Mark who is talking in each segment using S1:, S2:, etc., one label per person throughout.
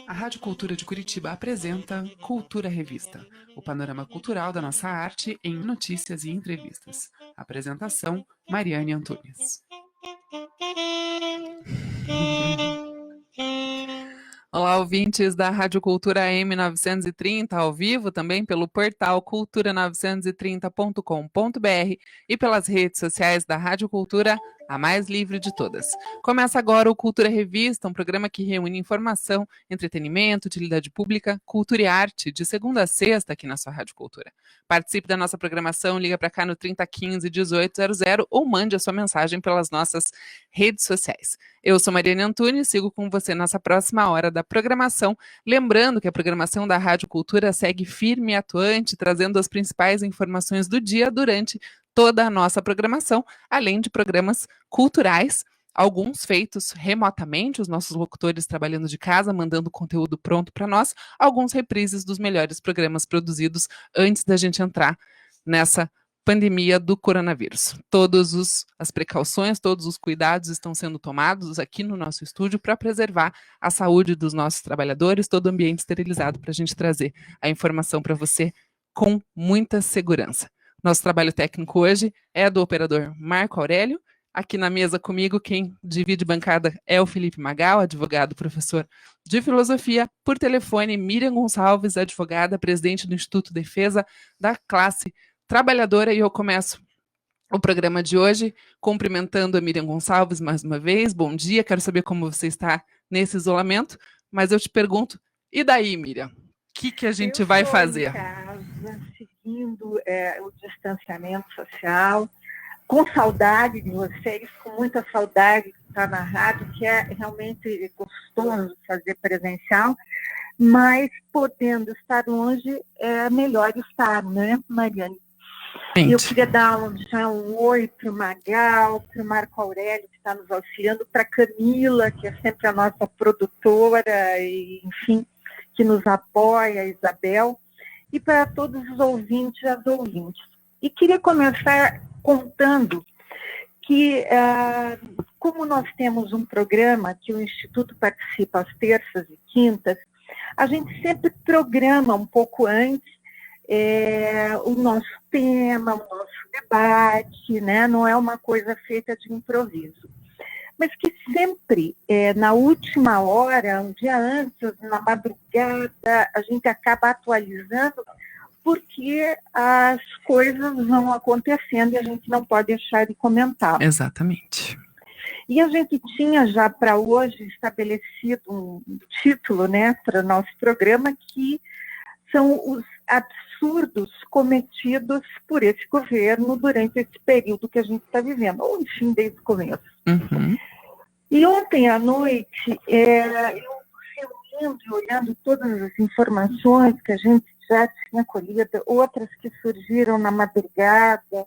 S1: A Rádio Cultura de Curitiba apresenta Cultura Revista, o panorama cultural da nossa arte em notícias e entrevistas. Apresentação, Mariane Antunes. Olá, ouvintes da Rádio Cultura M930, ao vivo também pelo portal cultura930.com.br e pelas redes sociais da Rádio Cultura, a mais livre de todas. Começa agora o Cultura Revista, um programa que reúne informação, entretenimento, utilidade pública, cultura e arte, de segunda a sexta aqui na sua Rádio Cultura. Participe da nossa programação, liga para cá no 3015-1800 ou mande a sua mensagem pelas nossas redes sociais. Eu sou Mariane Antunes, sigo com você nessa próxima hora da programação. Lembrando que a programação da Rádio Cultura segue firme e atuante, trazendo as principais informações do dia durante toda a nossa programação, além de programas culturais, alguns feitos remotamente, os nossos locutores trabalhando de casa, mandando conteúdo pronto para nós, alguns reprises dos melhores programas produzidos antes da gente entrar nessa pandemia do coronavírus. Todas as precauções, todos os cuidados estão sendo tomados aqui no nosso estúdio para preservar a saúde dos nossos trabalhadores, todo o ambiente esterilizado para a gente trazer a informação para você com muita segurança. Nosso trabalho técnico hoje é do operador Marco Aurélio. Aqui na mesa comigo, quem divide bancada é o Felipe Magal, advogado, professor de filosofia. Por telefone, Miriam Gonçalves, advogada, presidente do Instituto Defesa da Classe Trabalhadora. E eu começo o programa de hoje cumprimentando a Miriam Gonçalves mais uma vez. Bom dia, quero saber como você está nesse isolamento, mas eu te pergunto, e daí, Miriam? O que a gente vai fazer?
S2: Em casa, seguindo o distanciamento social, com saudade de vocês, com muita saudade de estar na rádio, que é realmente gostoso fazer presencial, mas podendo estar longe é melhor estar, né, Mariane? Eu queria dar já um oi para o Magal, para o Marco Aurélio, que está nos auxiliando, para a Camila, que é sempre a nossa produtora, e, enfim, que nos apoia, a Isabel, e para todos os ouvintes e as ouvintes. E queria começar contando que, como nós temos um programa que o Instituto participa às terças e quintas, a gente sempre programa um pouco antes o nosso tema, o nosso debate, né? Não é uma coisa feita de improviso. Mas que sempre, na última hora, um dia antes, na madrugada, a gente acaba atualizando, porque as coisas vão acontecendo e a gente não pode deixar de comentar.
S1: Exatamente.
S2: E a gente tinha já para hoje estabelecido um título, né, para o nosso programa, que são os absurdos cometidos por esse governo durante esse período que a gente está vivendo, ou enfim, desde o começo.
S1: Uhum.
S2: E ontem à noite, eu reunindo e olhando todas as informações que a gente já tinha colhido, outras que surgiram na madrugada,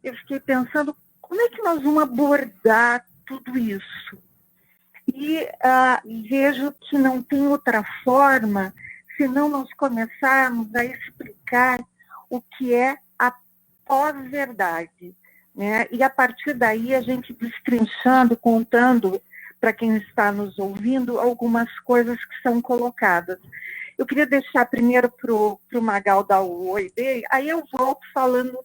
S2: eu fiquei pensando, como é que nós vamos abordar tudo isso? E vejo que não tem outra forma, senão nós começarmos a explicar o que é a pós-verdade, né? E a partir daí a gente destrinchando, contando para quem está nos ouvindo algumas coisas que são colocadas. Eu queria deixar primeiro para o Magal dar o oi dele, aí eu volto falando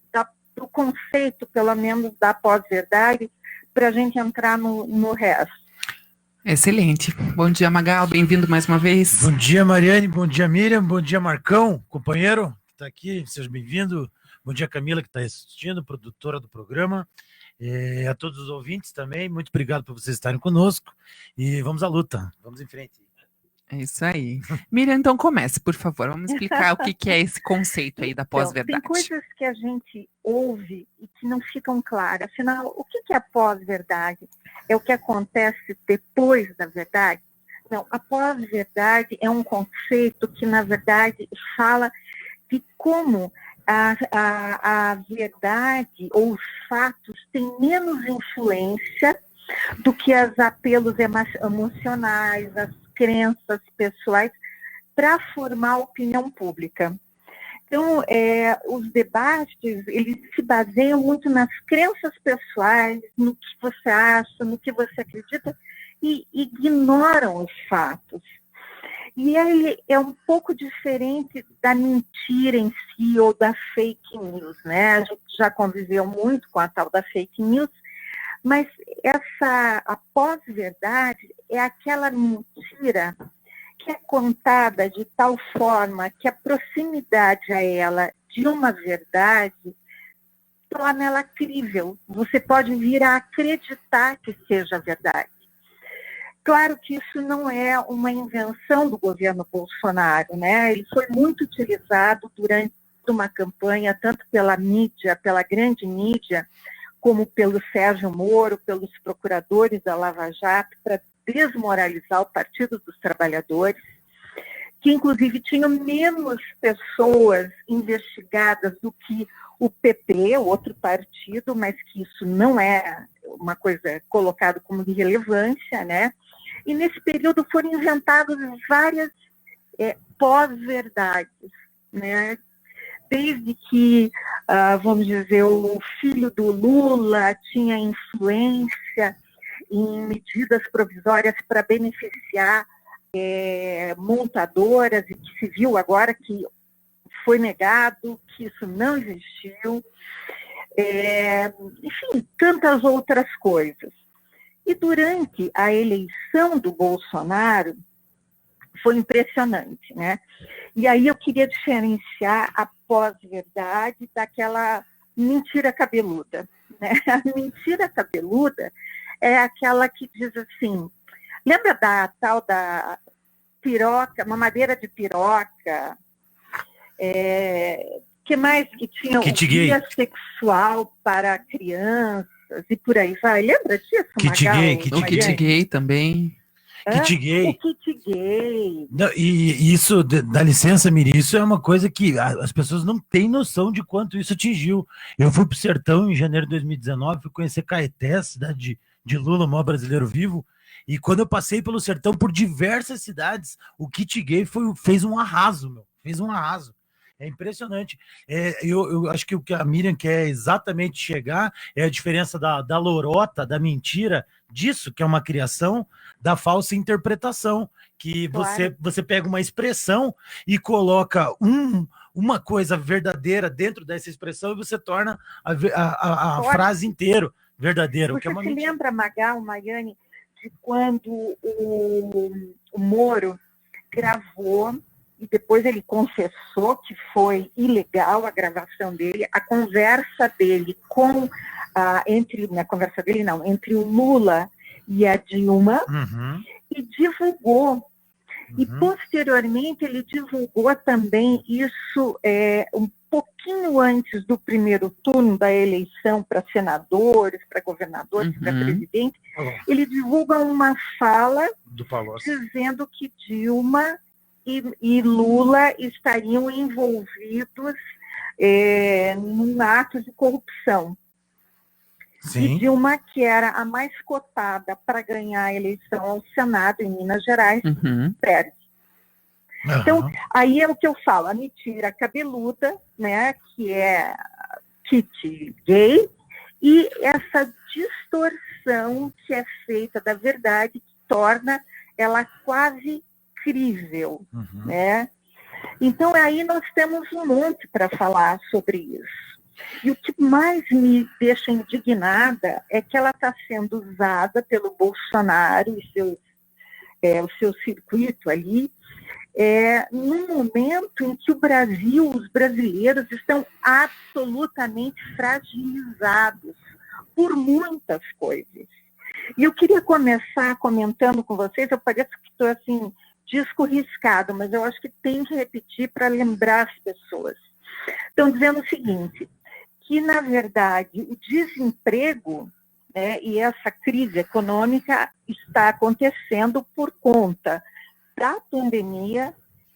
S2: do conceito, pelo menos, da pós-verdade, para a gente entrar no resto.
S1: Excelente. Bom dia, Magal. Bem-vindo mais uma vez.
S3: Bom dia, Mariane. Bom dia, Miriam. Bom dia, Marcão, companheiro que está aqui. Seja bem-vindo. Bom dia, Camila, que está assistindo, produtora do programa. A todos os ouvintes também. Muito obrigado por vocês estarem conosco. E vamos à luta. Vamos em frente.
S1: É isso aí. Miriam, então comece, por favor. Vamos explicar o que é esse conceito aí da pós-verdade.
S2: Tem coisas que a gente ouve e que não ficam claras. Afinal, o que é a pós-verdade? É o que acontece depois da verdade? Não, a pós-verdade é um conceito que, na verdade, fala de como a verdade ou os fatos têm menos influência do que os apelos emocionais, as crenças pessoais para formar a opinião pública. Então, os debates, eles se baseiam muito nas crenças pessoais, no que você acha, no que você acredita, e ignoram os fatos. E ele é um pouco diferente da mentira em si ou da fake news, né? A gente já conviveu muito com a tal da fake news, mas a pós-verdade é aquela mentira que é contada de tal forma que a proximidade a ela de uma verdade torna ela crível. Você pode vir a acreditar que seja verdade. Claro que isso não é uma invenção do governo Bolsonaro, né? Ele foi muito utilizado durante uma campanha, tanto pela mídia, pela grande mídia, como pelo Sérgio Moro, pelos procuradores da Lava Jato, para desmoralizar o Partido dos Trabalhadores, que inclusive tinham menos pessoas investigadas do que o PP, outro partido, mas que isso não é uma coisa colocada como de relevância, né? E nesse período foram inventadas várias pós-verdades, né? Desde que, vamos dizer, o filho do Lula tinha influência em medidas provisórias para beneficiar montadoras, e que se viu agora que foi negado, que isso não existiu. Enfim, tantas outras coisas. E durante a eleição do Bolsonaro, foi impressionante, né? E aí eu queria diferenciar a pós-verdade daquela mentira cabeluda, né? A mentira cabeluda é aquela que diz assim, lembra da tal da piroca, mamadeira de piroca, que mais que tinha o dia sexual para crianças e por aí vai. Lembra disso,
S1: O kit gay também.
S3: Kit gay.
S2: O kit gay.
S3: Não, e isso, dá licença, Miri, isso é uma coisa que as pessoas não têm noção de quanto isso atingiu. Eu fui para o Sertão em janeiro de 2019, fui conhecer Caeté, cidade de Lula, o maior brasileiro vivo, e quando eu passei pelo Sertão por diversas cidades, o kit gay fez um arraso, fez um arraso. É impressionante. Eu acho que o que a Miriam quer exatamente chegar é a diferença da lorota, da mentira, disso, que é uma criação, da falsa interpretação, que você pega uma expressão e coloca uma coisa verdadeira dentro dessa expressão e você torna a frase inteira verdadeira.
S2: Você se lembra, Magal, Maiane, de quando o Moro gravou e depois ele confessou que foi ilegal a gravação dele, a conversa dele entre o Lula e a Dilma, e divulgou. E posteriormente ele divulgou também isso um pouquinho antes do primeiro turno da eleição para senadores, para governadores, para presidente. Ele divulga uma fala dizendo que Dilma e Lula estariam envolvidos num ato de corrupção.
S3: Sim.
S2: E Dilma, que era a mais cotada para ganhar a eleição ao Senado em Minas Gerais, perde. Então, aí é o que eu falo, a mentira cabeluda, né, que é kit gay, e essa distorção que é feita da verdade, que torna ela quase crível, né? Então, aí nós temos um monte para falar sobre isso. E o que mais me deixa indignada é que ela está sendo usada pelo Bolsonaro e o seu circuito ali, num momento em que os brasileiros estão absolutamente fragilizados por muitas coisas. E eu queria começar comentando com vocês, eu pareço que estou assim, disco riscado, mas eu acho que tem que repetir para lembrar as pessoas. Estão dizendo o seguinte, que, na verdade, o desemprego, né, e essa crise econômica está acontecendo por conta da pandemia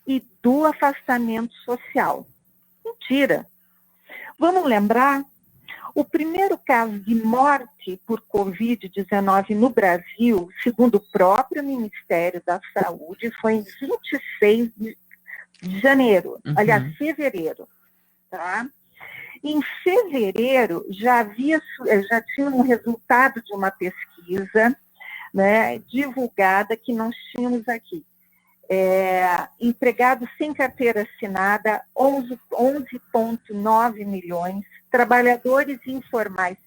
S2: e do afastamento social. Mentira. Vamos lembrar, o primeiro caso de morte por Covid-19 no Brasil, segundo o próprio Ministério da Saúde, foi em 26 de janeiro, aliás, fevereiro. Tá? Em fevereiro, já tinha um resultado de uma pesquisa né, divulgada que nós tínhamos aqui. Empregados sem carteira assinada, 11,9 milhões, trabalhadores informais,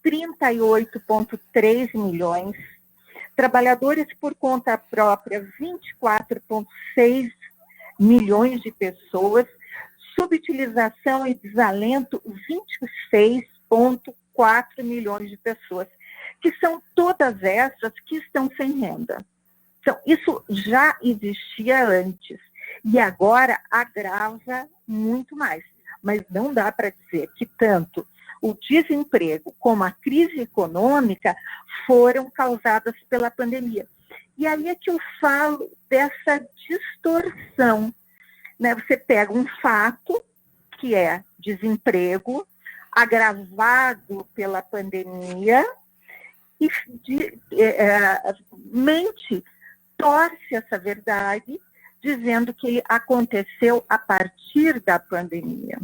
S2: 38,3 milhões, trabalhadores por conta própria, 24,6 milhões de pessoas, subutilização e desalento, 26,4 milhões de pessoas, que são todas essas que estão sem renda. Então, isso já existia antes e agora agrava muito mais. Mas não dá para dizer que tanto o desemprego como a crise econômica foram causadas pela pandemia. E aí é que eu falo dessa distorção, né? Você pega um fato, que é desemprego, agravado pela pandemia, e mente, torce essa verdade, dizendo que aconteceu a partir da pandemia.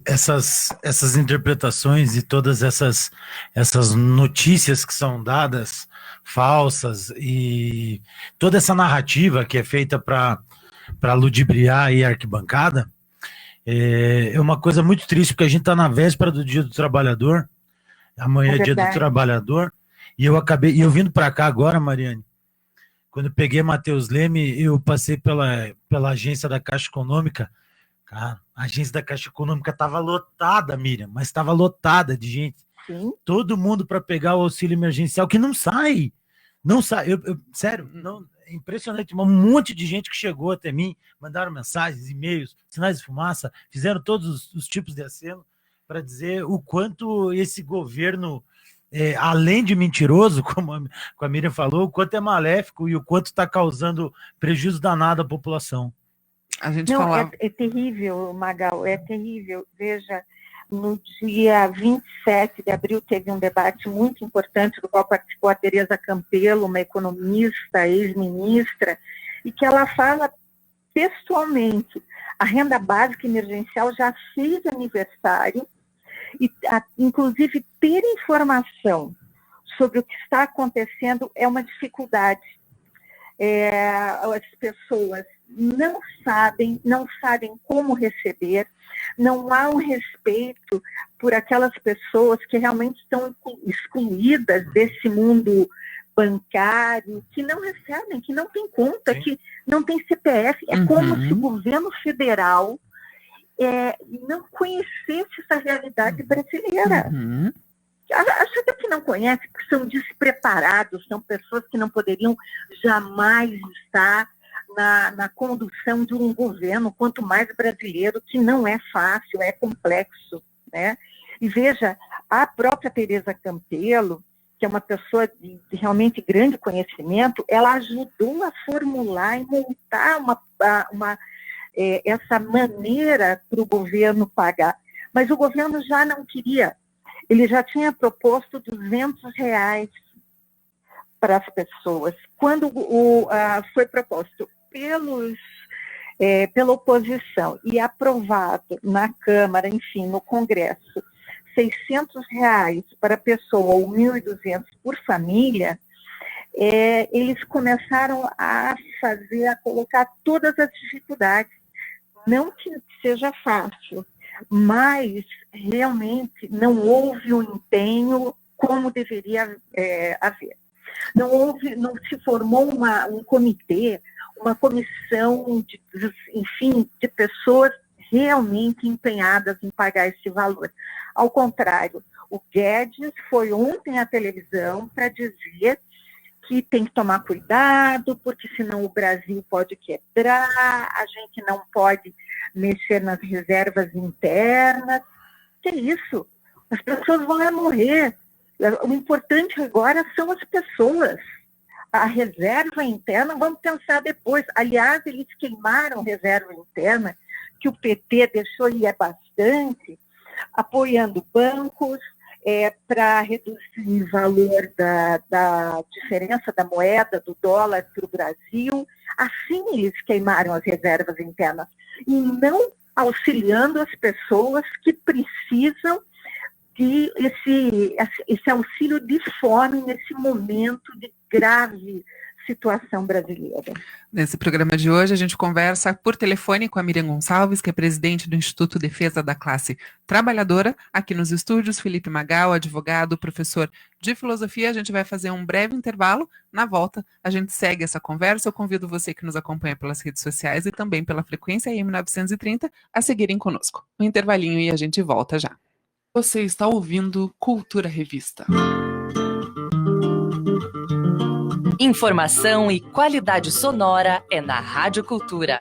S3: Essas interpretações e todas essas notícias que são dadas falsas e toda essa narrativa que é feita para ludibriar aí a arquibancada é uma coisa muito triste, porque a gente está na véspera do Dia do Trabalhador, amanhã é Dia do Trabalhador, e eu vindo para cá agora, Mariane, quando eu peguei Matheus Leme, eu passei pela agência da Caixa Econômica. Cara, a agência da Caixa Econômica estava lotada, Miriam, mas estava lotada de gente.
S2: Sim.
S3: Todo mundo para pegar o auxílio emergencial, que não sai. Não sai. Sério, não, é impressionante. Um monte de gente que chegou até mim, mandaram mensagens, e-mails, sinais de fumaça, fizeram todos os tipos de aceno para dizer o quanto esse governo, além de mentiroso, como a Miriam falou, o quanto é maléfico e o quanto está causando prejuízo danado à população.
S1: A gente falava...
S2: é terrível, Magal, é terrível. Veja, no dia 27 de abril teve um debate muito importante, do qual participou a Tereza Campelo, uma economista, ex-ministra, e que ela fala textualmente, a renda básica emergencial já fez aniversário, e inclusive ter informação sobre o que está acontecendo é uma dificuldade. As pessoas não sabem como receber, não há um respeito por aquelas pessoas que realmente estão excluídas desse mundo bancário, que não recebem, que não tem conta, que não tem CPF. É como se o governo federal não conhecesse essa realidade brasileira. Acho até que não conhece, porque são despreparados, são pessoas que não poderiam jamais estar na condução de um governo, quanto mais brasileiro, que não é fácil, é complexo, né? E veja, a própria Tereza Campelo, que é uma pessoa de realmente grande conhecimento, ela ajudou a formular e montar essa maneira para o governo pagar. Mas o governo já não queria. Ele já tinha proposto R$200 para as pessoas. Quando foi proposto pela oposição e aprovado na Câmara, enfim, no Congresso, R$600 para pessoa ou 1.200 por família, eles começaram a colocar todas as dificuldades. Não que seja fácil, mas realmente não houve um empenho como deveria haver. Não se formou um comitê, uma comissão de pessoas realmente empenhadas em pagar esse valor. Ao contrário, o Guedes foi ontem à televisão para dizer que tem que tomar cuidado, porque senão o Brasil pode quebrar, a gente não pode mexer nas reservas internas. Que isso? As pessoas vão morrer. O importante agora são as pessoas. A reserva interna, vamos pensar depois. Aliás, eles queimaram a reserva interna, que o PT deixou e bastante, apoiando bancos, para reduzir o valor da diferença da moeda, do dólar para o Brasil. Assim eles queimaram as reservas internas. E não auxiliando as pessoas que precisam que esse auxílio de fome nesse momento de grave situação brasileira.
S1: Nesse programa de hoje, a gente conversa por telefone com a Miriam Gonçalves, que é presidente do Instituto Defesa da Classe Trabalhadora. Aqui nos estúdios, Felipe Magal, advogado, professor de filosofia. A gente vai fazer um breve intervalo. Na volta, a gente segue essa conversa. Eu convido você que nos acompanha pelas redes sociais e também pela frequência AM 930 a seguirem conosco. Um intervalinho e a gente volta já. Você está ouvindo Cultura Revista.
S4: Informação e qualidade sonora é na Rádio Cultura.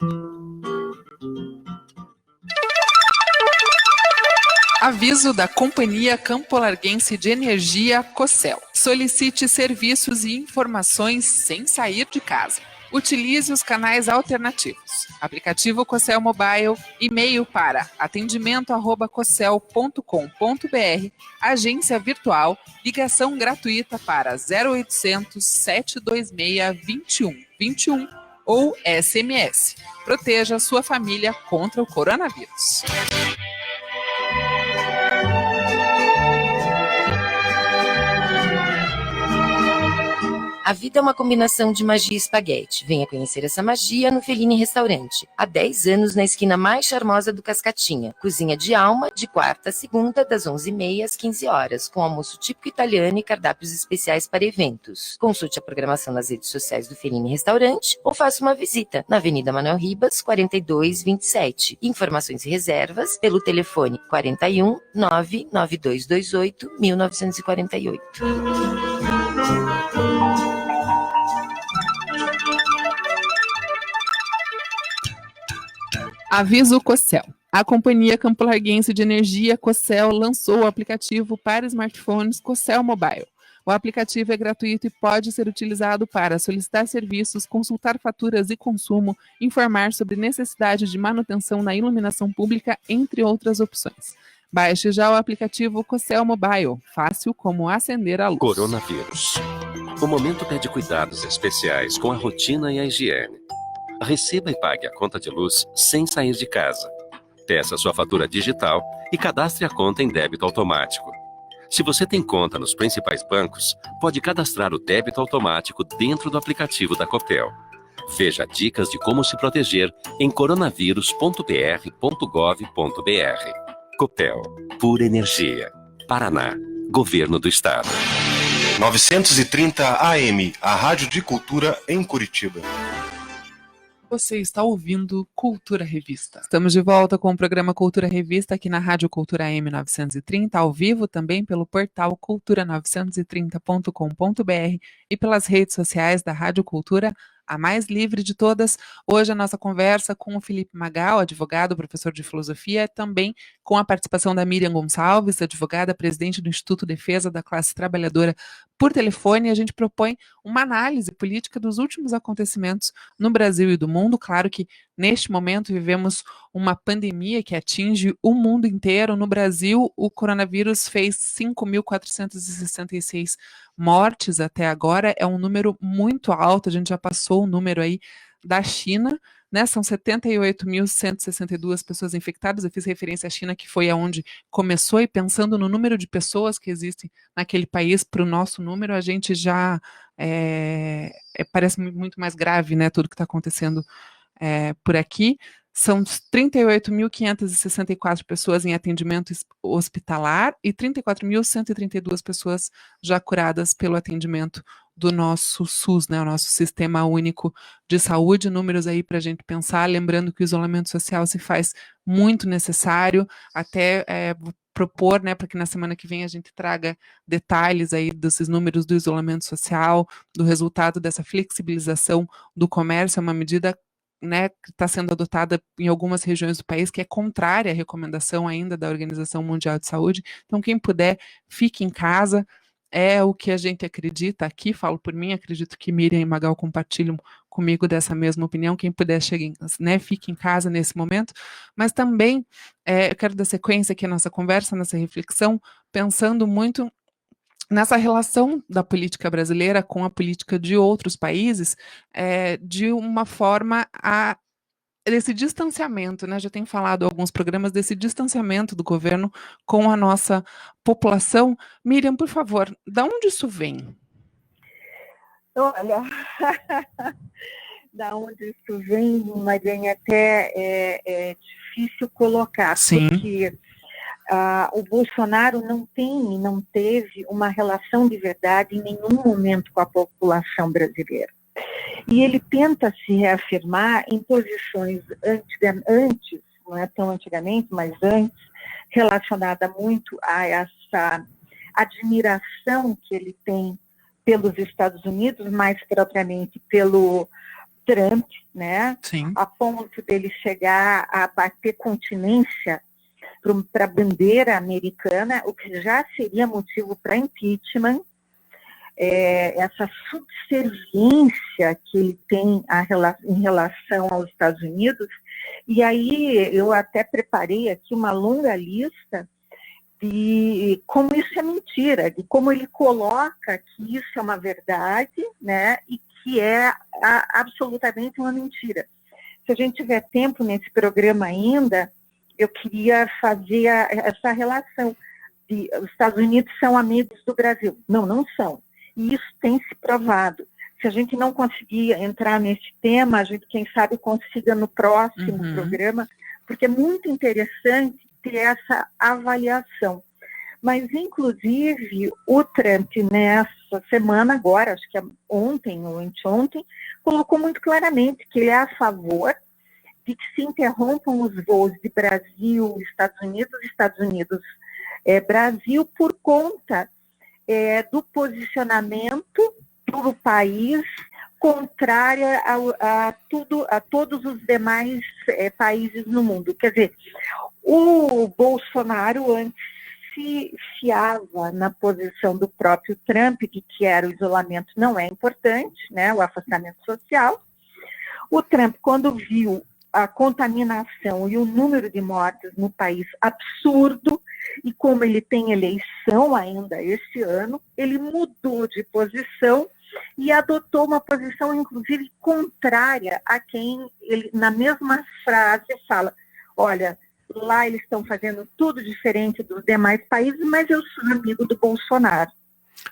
S1: Aviso da Companhia Campo-Larguense de Energia, Cosel. Solicite serviços e informações sem sair de casa. Utilize os canais alternativos. Aplicativo Cosel Mobile, e-mail para atendimento@cosel.com.br, agência virtual, ligação gratuita para 0800 726 2121 ou SMS. Proteja sua família contra o coronavírus.
S5: A vida é uma combinação de magia e espaguete. Venha conhecer essa magia no Fellini Restaurante. Há 10 anos na esquina mais charmosa do Cascatinha. Cozinha de alma, de quarta a segunda, das 11h30 às 15 horas, com almoço típico italiano e cardápios especiais para eventos. Consulte a programação nas redes sociais do Fellini Restaurante ou faça uma visita na Avenida Manuel Ribas, 4227. Informações e reservas pelo telefone 41 99228 1948.
S1: Aviso Cosel. A Companhia Campo-Larguense de Energia, Cosel, lançou o aplicativo para smartphones Cosel Mobile. O aplicativo é gratuito e pode ser utilizado para solicitar serviços, consultar faturas e consumo, informar sobre necessidade de manutenção na iluminação pública, entre outras opções. Baixe já o aplicativo Cosel Mobile, fácil como acender a luz.
S6: Coronavírus. O momento pede cuidados especiais com a rotina e a higiene. Receba e pague a conta de luz sem sair de casa. Peça sua fatura digital e cadastre a conta em débito automático. Se você tem conta nos principais bancos, pode cadastrar o débito automático dentro do aplicativo da Copel. Veja dicas de como se proteger em coronavírus.pr.gov.br. Copel, pura energia. Paraná, Governo do Estado.
S7: 930 AM, a Rádio de Cultura em Curitiba.
S1: Você está ouvindo Cultura Revista. Estamos de volta com o programa Cultura Revista aqui na Rádio Cultura AM 930, ao vivo também pelo portal cultura930.com.br e pelas redes sociais da Rádio Cultura, a mais livre de todas. Hoje a nossa conversa com o Felipe Magal, advogado, professor de filosofia, também com a participação da Miriam Gonçalves, advogada, presidente do Instituto Defesa da Classe Trabalhadora, por telefone. A gente propõe uma análise política dos últimos acontecimentos no Brasil e do mundo. Claro que neste momento vivemos uma pandemia que atinge o mundo inteiro. No Brasil, o coronavírus fez 5.466 mortes até agora, é um número muito alto, a gente já passou o número aí da China, né? São 78.162 pessoas infectadas. Eu fiz referência à China, que foi aonde começou, e pensando no número de pessoas que existem naquele país, para o nosso número, a gente já parece muito mais grave, né, tudo que está acontecendo por aqui. São 38.564 pessoas em atendimento hospitalar e 34.132 pessoas já curadas pelo atendimento do nosso SUS, né, o nosso Sistema Único de Saúde. Números aí para a gente pensar, lembrando que o isolamento social se faz muito necessário, até propor, né, para que na semana que vem a gente traga detalhes aí desses números do isolamento social, do resultado dessa flexibilização do comércio. É uma medida, né, que está sendo adotada em algumas regiões do país, que é contrária à recomendação ainda da Organização Mundial de Saúde. Então, quem puder, fique em casa, é o que a gente acredita aqui, falo por mim, acredito que Miriam e Magal compartilham comigo dessa mesma opinião. Quem puder, chegue, né, fique em casa nesse momento, mas também eu quero dar sequência aqui à nossa conversa, nessa reflexão, pensando muito nessa relação da política brasileira com a política de outros países, de uma forma a desse distanciamento, né? Já tem falado alguns programas desse distanciamento do governo com a nossa população. Miriam, por favor, da onde isso vem?
S2: Olha, da onde isso vem, Mariane, até é difícil colocar,
S1: Sim.
S2: porque o Bolsonaro não teve uma relação de verdade em nenhum momento com a população brasileira. E ele tenta se reafirmar em posições antes, não é tão antigamente, mas antes, relacionada muito a essa admiração que ele tem pelos Estados Unidos, mais propriamente pelo Trump, né?
S1: Sim.
S2: A ponto dele chegar a bater continência para a bandeira americana, o que já seria motivo para impeachment. Essa subserviência que ele tem em relação aos Estados Unidos. E aí eu até preparei aqui uma longa lista de como isso é mentira, de como ele coloca que isso é uma verdade, né, e que é absolutamente uma mentira. Se a gente tiver tempo nesse programa ainda, eu queria fazer essa relação. Os Estados Unidos são amigos do Brasil. Não, não são. E isso tem se provado. Se a gente não conseguir entrar nesse tema, a gente, quem sabe, consiga no próximo programa, porque é muito interessante ter essa avaliação. Mas, inclusive, o Trump, nessa semana agora, acho que é ontem ou anteontem, colocou muito claramente que ele é a favor de que se interrompam os voos de Brasil, Estados Unidos, Brasil, por conta do posicionamento do país contrário a todos os demais países no mundo. Quer dizer, o Bolsonaro antes se fiava na posição do próprio Trump, de que era o isolamento não é importante, né, o afastamento social. O Trump, quando viu a contaminação e o número de mortes no país absurdo, e como ele tem eleição ainda este ano, ele mudou de posição e adotou uma posição, inclusive, contrária a quem ele, na mesma frase, fala: olha, lá eles estão fazendo tudo diferente dos demais países, mas eu sou amigo do Bolsonaro.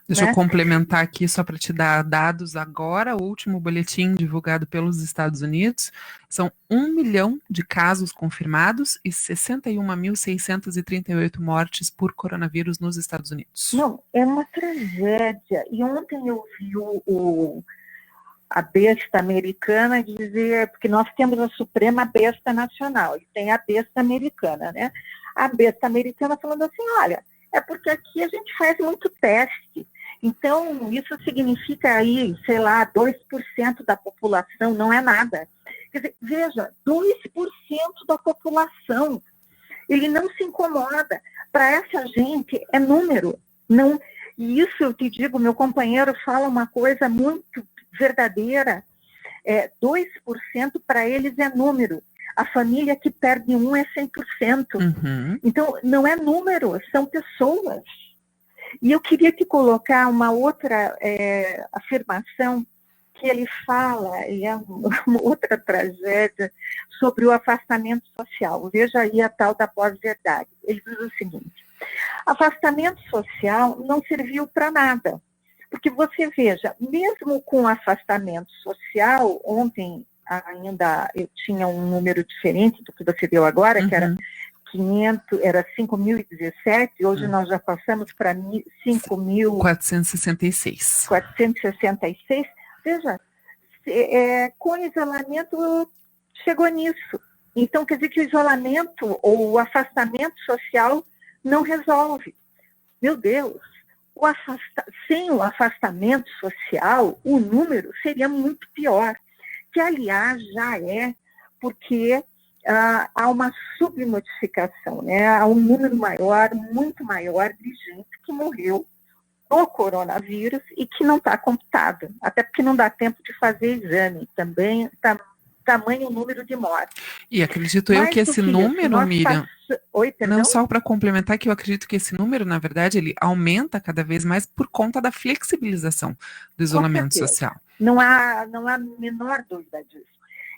S1: Deixa eu complementar aqui, só para te dar dados agora. O último boletim divulgado pelos Estados Unidos são 1 milhão de casos confirmados e 61.638 mortes por coronavírus nos Estados Unidos.
S2: Não, é uma tragédia. E ontem eu vi a besta americana dizer, porque nós temos a Suprema Besta Nacional e tem a besta americana, né? A besta americana falando assim: olha, é porque aqui a gente faz muito teste. Então, isso significa aí, sei lá, 2% da população, não é nada. Quer dizer, veja, 2% da população, ele não se incomoda. Para essa gente, é número. Não, e isso eu te digo, meu companheiro fala uma coisa muito verdadeira. 2% para eles é número. A família que perde um é 100%. Então, não é número, são pessoas. E eu queria te colocar uma outra afirmação que ele fala, e é uma outra tragédia, sobre o afastamento social. Veja aí a tal da pós-verdade. Ele diz o seguinte: afastamento social não serviu para nada. Porque você veja, mesmo com afastamento social, ontem ainda eu tinha um número diferente do que você deu agora, que era 5.017, hoje nós já passamos para
S1: 5.466.
S2: 466. Veja, com isolamento chegou nisso. Então, quer dizer que o isolamento ou o afastamento social não resolve. Meu Deus, sem o afastamento social, o número seria muito pior. Que, aliás, já é, porque há uma subnotificação, né? Há um número maior, muito maior, de gente que morreu do coronavírus e que não está computado, até porque não dá tempo de fazer exame, também tamanho o número de mortes.
S1: E acredito eu que esse número, Miriam,
S2: Oi, perdão?
S1: Não, só para complementar, que eu acredito que esse número, na verdade, ele aumenta cada vez mais por conta da flexibilização do isolamento social.
S2: Não há a menor dúvida disso.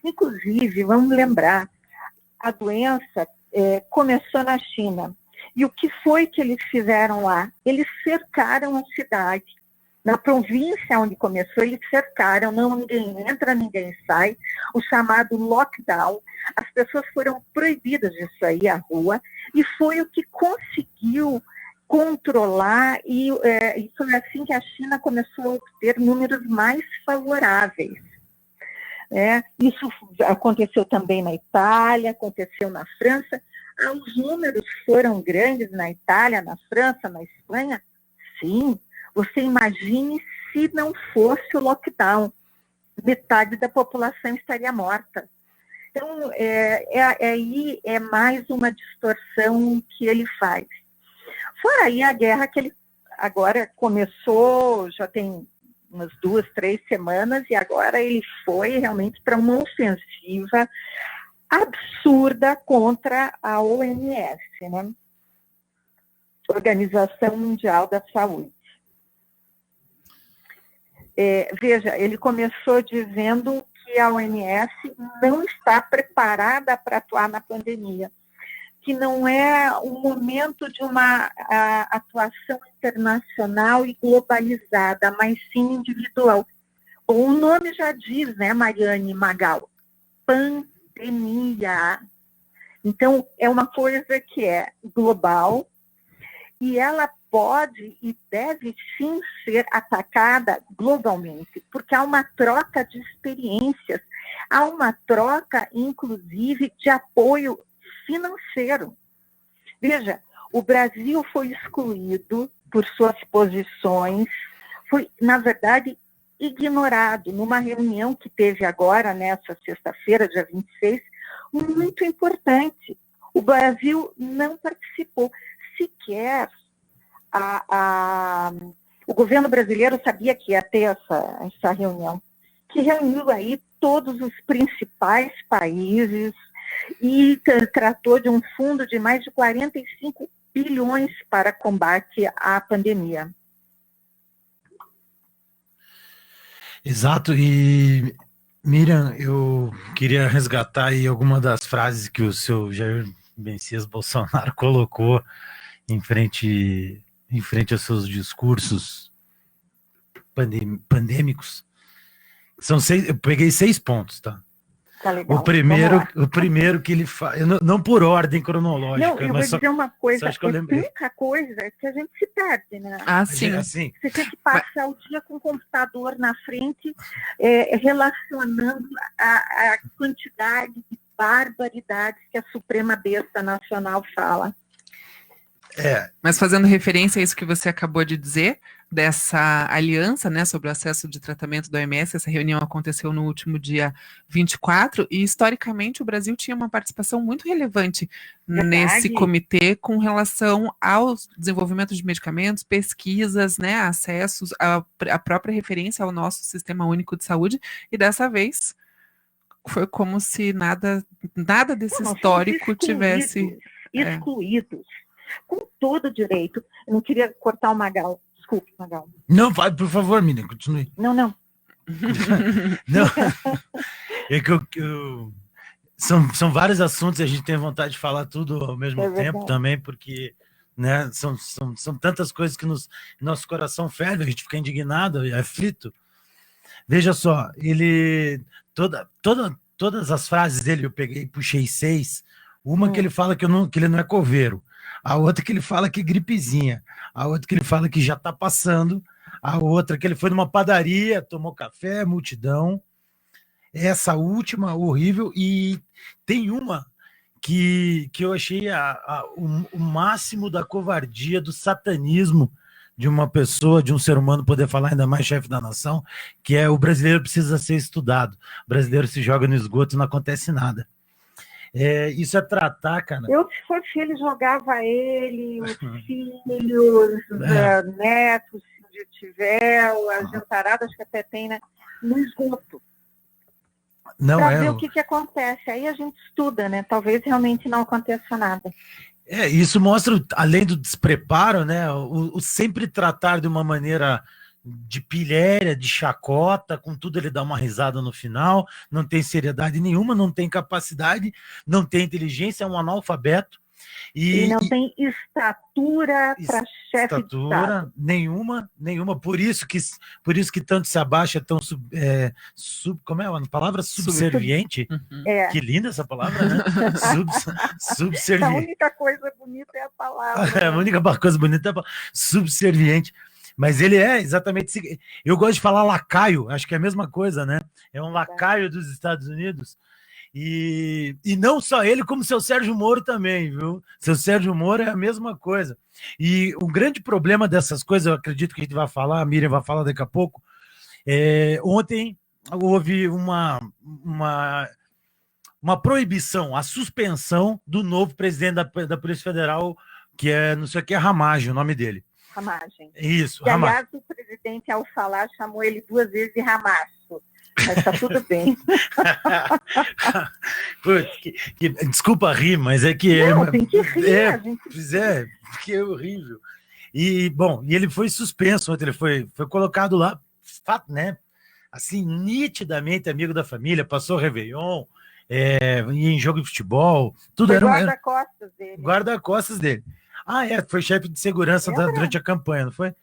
S2: Inclusive, vamos lembrar, a doença começou na China. E o que foi que eles fizeram lá? Eles cercaram a cidade. Na província onde começou, eles cercaram, não ninguém entra, ninguém sai, o chamado lockdown. As pessoas foram proibidas de sair à rua e foi o que conseguiu controlar e foi assim que a China começou a obter números mais favoráveis. Isso aconteceu também na Itália, aconteceu na França. Os números foram grandes na Itália, na França, na Espanha? Sim. Você imagine se não fosse o lockdown, metade da população estaria morta. Então, aí é mais uma distorção que ele faz. Fora aí a guerra que ele agora começou, já tem umas 2, 3 semanas, e agora ele foi realmente para uma ofensiva absurda contra a OMS, né? Organização Mundial da Saúde. Veja, ele começou dizendo que a OMS não está preparada para atuar na pandemia, que não é o momento de uma atuação internacional e globalizada, mas sim individual. O nome já diz, né, Mariane Magal? Pandemia. Então, é uma coisa que é global e ela pode e deve sim ser atacada globalmente, porque há uma troca de experiências, há uma troca, inclusive, de apoio financeiro. Veja, o Brasil foi excluído por suas posições, foi, na verdade, ignorado numa reunião que teve agora, nessa sexta-feira, dia 26, muito importante. O Brasil não participou sequer. O governo brasileiro sabia que ia ter essa reunião, que reuniu aí todos os principais países e tratou de um fundo de mais de 45 bilhões para combate à pandemia.
S3: Exato, e Miriam, eu queria resgatar aí alguma das frases que o seu Jair Messias Bolsonaro colocou em frente aos seus discursos pandêmicos. São 6, eu peguei 6 pontos, tá?
S2: Tá legal.
S3: O primeiro que ele fala, não por ordem cronológica,
S2: não, eu
S3: mas
S2: vou dizer uma coisa,
S3: acho que eu lembrei.
S2: Tanta coisa que a gente se perde, né?
S1: Sim.
S3: Assim,
S2: você tem que passar o dia com o computador na frente, relacionando a quantidade de barbaridades que a Suprema Besta Nacional fala.
S1: Mas fazendo referência a isso que você acabou de dizer, dessa aliança, né, sobre o acesso de tratamento da OMS, essa reunião aconteceu no último dia 24, e historicamente o Brasil tinha uma participação muito relevante nesse comitê com relação ao desenvolvimento de medicamentos, pesquisas, né, acessos, a própria referência ao nosso Sistema Único de Saúde, e dessa vez foi como se nada desse histórico tivesse...
S2: Excluídos. Com todo direito. Eu não queria cortar o Magal. Desculpe, Magal.
S3: Não, vai, por favor, Miriam, continue.
S2: Não.
S3: Não. É que são vários assuntos e a gente tem vontade de falar tudo ao mesmo tempo também, porque, né, são tantas coisas que nosso coração ferve, a gente fica indignado e aflito. Veja só, todas as frases dele eu peguei, puxei 6. Uma que ele fala que ele não é coveiro. A outra que ele fala que é gripezinha, a outra que ele fala que já está passando, a outra que ele foi numa padaria, tomou café, multidão. Essa última, horrível, e tem uma que eu achei o máximo da covardia, do satanismo de uma pessoa, de um ser humano poder falar, ainda mais chefe da nação, que é: o brasileiro precisa ser estudado, o brasileiro se joga no esgoto e não acontece nada. Isso é tratar, cara.
S2: Eu, se fosse ele, jogava ele, os filhos, netos, se tiver, a jantarada, acho que até tem, né, no esgoto. Para ver o que acontece. Aí a gente estuda, né? Talvez realmente não aconteça nada.
S3: Isso mostra, além do despreparo, né, o sempre tratar de uma maneira de pilhéria, de chacota, com tudo ele dá uma risada no final, não tem seriedade nenhuma, não tem capacidade, não tem inteligência, é um analfabeto.
S2: E não tem estatura para chefe de Estado.
S3: Nenhuma. Por isso que tanto se abaixa, tão como é a palavra? Subserviente. Que linda essa palavra, né? Subserviente.
S2: A única coisa bonita é a palavra.
S3: A única coisa bonita é a palavra subserviente. Mas ele é exatamente... Eu gosto de falar lacaio, acho que é a mesma coisa, né? É um lacaio dos Estados Unidos. E não só ele, como seu Sérgio Moro também, viu? Seu Sérgio Moro é a mesma coisa. E o grande problema dessas coisas, eu acredito que a gente vai falar, a Miriam vai falar daqui a pouco, ontem houve uma proibição, a suspensão do novo presidente da Polícia Federal, que é, não sei o que, é Ramagem, o nome dele.
S2: Ramagem.
S3: Isso,
S2: e, aliás, o presidente, ao falar, chamou ele 2 vezes de Ramacho. Mas tá tudo bem.
S3: Desculpa rir, mas é que...
S2: Não, tem que rir.
S3: Porque é horrível. E, bom, ele foi suspenso ontem, ele foi colocado lá, né? Assim, nitidamente amigo da família, passou Réveillon, ia em jogo de futebol, tudo era...
S2: Guarda-costas dele.
S3: Guarda-costas dele. Foi chefe de segurança durante a campanha, não foi?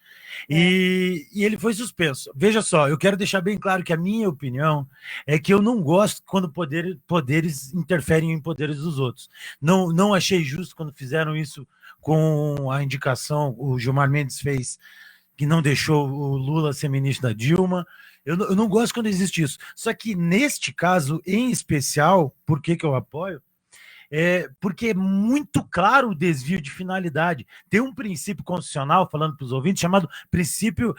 S3: E ele foi suspenso. Veja só, eu quero deixar bem claro que a minha opinião é que eu não gosto quando poderes interferem em poderes dos outros. Não achei justo quando fizeram isso com a indicação, o Gilmar Mendes fez, que não deixou o Lula ser ministro da Dilma. Eu não gosto quando existe isso. Só que neste caso, em especial, por que eu apoio? Porque é muito claro o desvio de finalidade. Tem um princípio constitucional, falando para os ouvintes, chamado princípio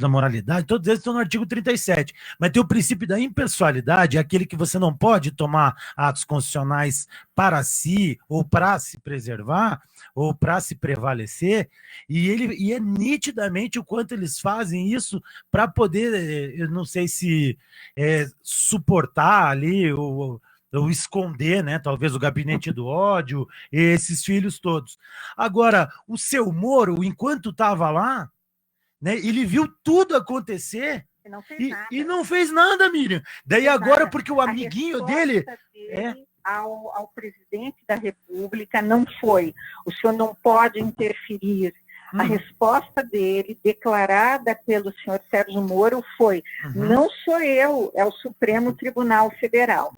S3: da moralidade, todos eles estão no artigo 37, mas tem o princípio da impessoalidade, aquele que você não pode tomar atos constitucionais para si, ou para se preservar, ou para se prevalecer, e é nitidamente o quanto eles fazem isso para poder, eu não sei se suportar ali ou esconder, né, talvez o gabinete do ódio, esses filhos todos. Agora, o seu Moro, enquanto estava lá, né, ele viu tudo acontecer e não fez nada, Miriam. Daí agora, porque o amiguinho dele
S2: ao presidente da República não foi: o senhor não pode interferir. A resposta dele, declarada pelo senhor Sérgio Moro, foi: não sou eu, é o Supremo Tribunal Federal.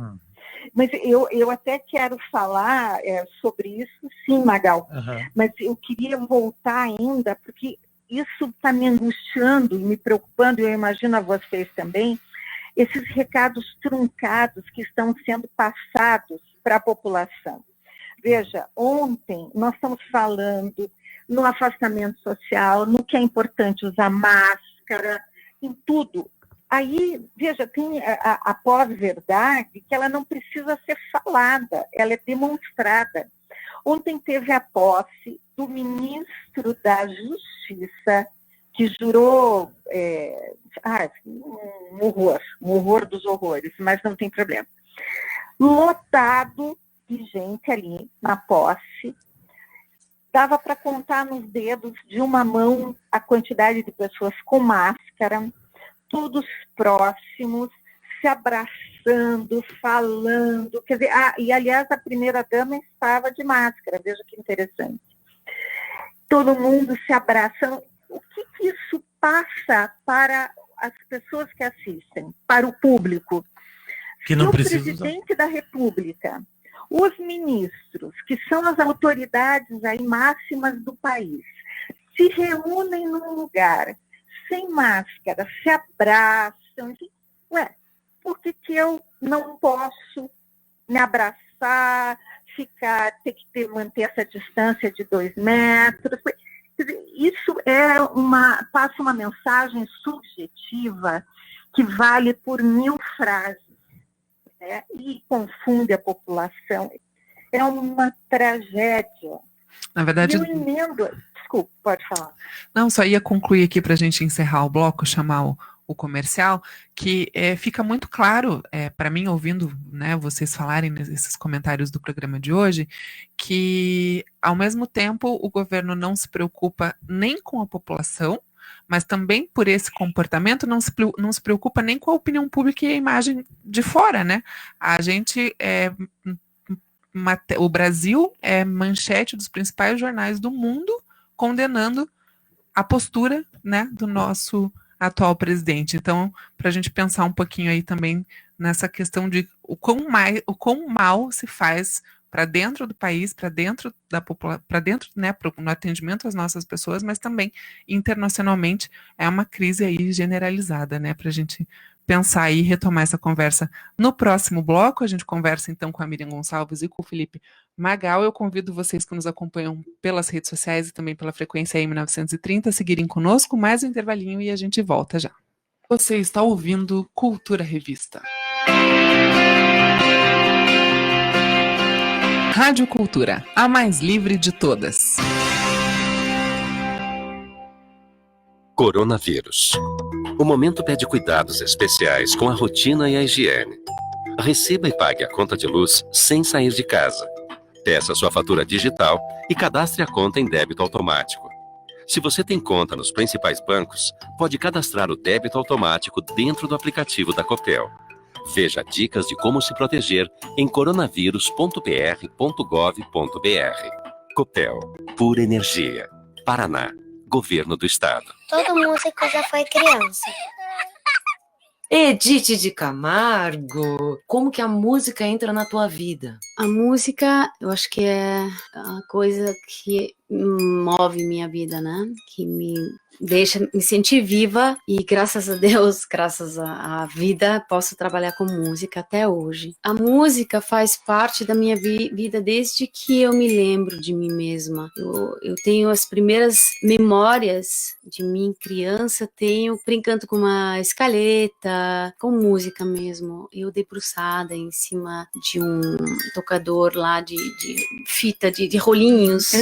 S2: Mas eu até quero falar sobre isso, sim, Magal. Mas eu queria voltar ainda, porque isso está me angustiando e me preocupando, e eu imagino a vocês também, esses recados truncados que estão sendo passados para a população. Veja, ontem nós estamos falando no afastamento social, no que é importante usar máscara, em tudo. Aí, veja, tem a pós-verdade que ela não precisa ser falada, ela é demonstrada. Ontem teve a posse do ministro da Justiça, que jurou um horror dos horrores, mas não tem problema. Lotado de gente ali na posse, dava para contar nos dedos de uma mão a quantidade de pessoas com máscara, todos próximos, se abraçando, falando, quer dizer, e aliás a primeira-dama estava de máscara, veja que interessante. Todo mundo se abraçando. O que isso passa para as pessoas que assistem, para o público?
S3: Que não precisa
S2: o presidente da República, os ministros, que são as autoridades aí máximas do país, se reúnem num lugar sem máscara, se abraçam, por que eu não posso me abraçar, ter que manter essa distância de 2 metros? Isso passa uma mensagem subjetiva que vale por 1000 frases, né? E confunde a população. É uma tragédia.
S1: Na verdade,
S2: eu emendo. Desculpa, pode falar.
S1: Não, só ia concluir aqui para a gente encerrar o bloco, chamar o comercial, que fica muito claro para mim, ouvindo, né, vocês falarem nesses comentários do programa de hoje, que ao mesmo tempo o governo não se preocupa nem com a população, mas também por esse comportamento não se preocupa nem com a opinião pública e a imagem de fora, né? A gente o Brasil é manchete dos principais jornais do mundo condenando a postura, né, do nosso atual presidente. Então, para a gente pensar um pouquinho aí também nessa questão de o quão mal se faz para dentro do país, para dentro da população, para dentro, né, no atendimento às nossas pessoas, mas também internacionalmente é uma crise aí generalizada, né, para a gente pensar e retomar essa conversa no próximo bloco. A gente conversa então com a Miriam Gonçalves e com o Felipe Magal. Eu convido vocês que nos acompanham pelas redes sociais e também pela frequência AM930 a seguirem conosco, mais um intervalinho e a gente volta já. Você está ouvindo Cultura Revista. Rádio Cultura, a mais livre de todas.
S6: Coronavírus. O momento pede cuidados especiais com a rotina e a higiene. Receba e pague a conta de luz sem sair de casa. Peça sua fatura digital e cadastre a conta em débito automático. Se você tem conta nos principais bancos, pode cadastrar o débito automático dentro do aplicativo da Copel. Veja dicas de como se proteger em coronavírus.pr.gov.br. Copel, pura energia. Paraná, Governo do Estado.
S8: Todo músico já foi criança.
S9: Edith de Camargo, como que a música entra na tua vida?
S10: A música, eu acho que é a coisa que move minha vida, né? Que me deixa me sentir viva e graças a Deus, graças à vida, posso trabalhar com música até hoje. A música faz parte da minha vida desde que eu me lembro de mim mesma. Eu tenho as primeiras memórias de mim criança, tenho brincando com uma escaleta, com música mesmo. Eu debruçada em cima de um tocador lá de fita, de rolinhos.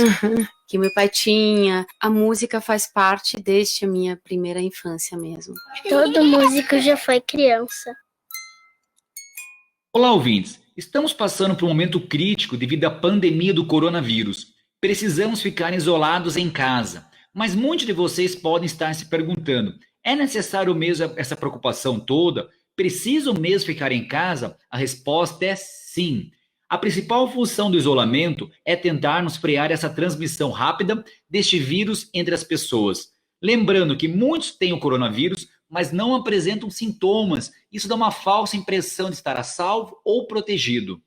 S10: Que meu pai tinha. A música faz parte desde a minha primeira infância mesmo.
S8: Todo músico já foi criança.
S11: Olá, ouvintes. Estamos passando por um momento crítico devido à pandemia do coronavírus. Precisamos ficar isolados em casa. Mas muitos de vocês podem estar se perguntando, é necessário mesmo essa preocupação toda? Preciso mesmo ficar em casa? A resposta é sim. A principal função do isolamento é tentarmos frear essa transmissão rápida deste vírus entre as pessoas. Lembrando que muitos têm o coronavírus, mas não apresentam sintomas. Isso dá uma falsa impressão de estar a salvo ou protegido.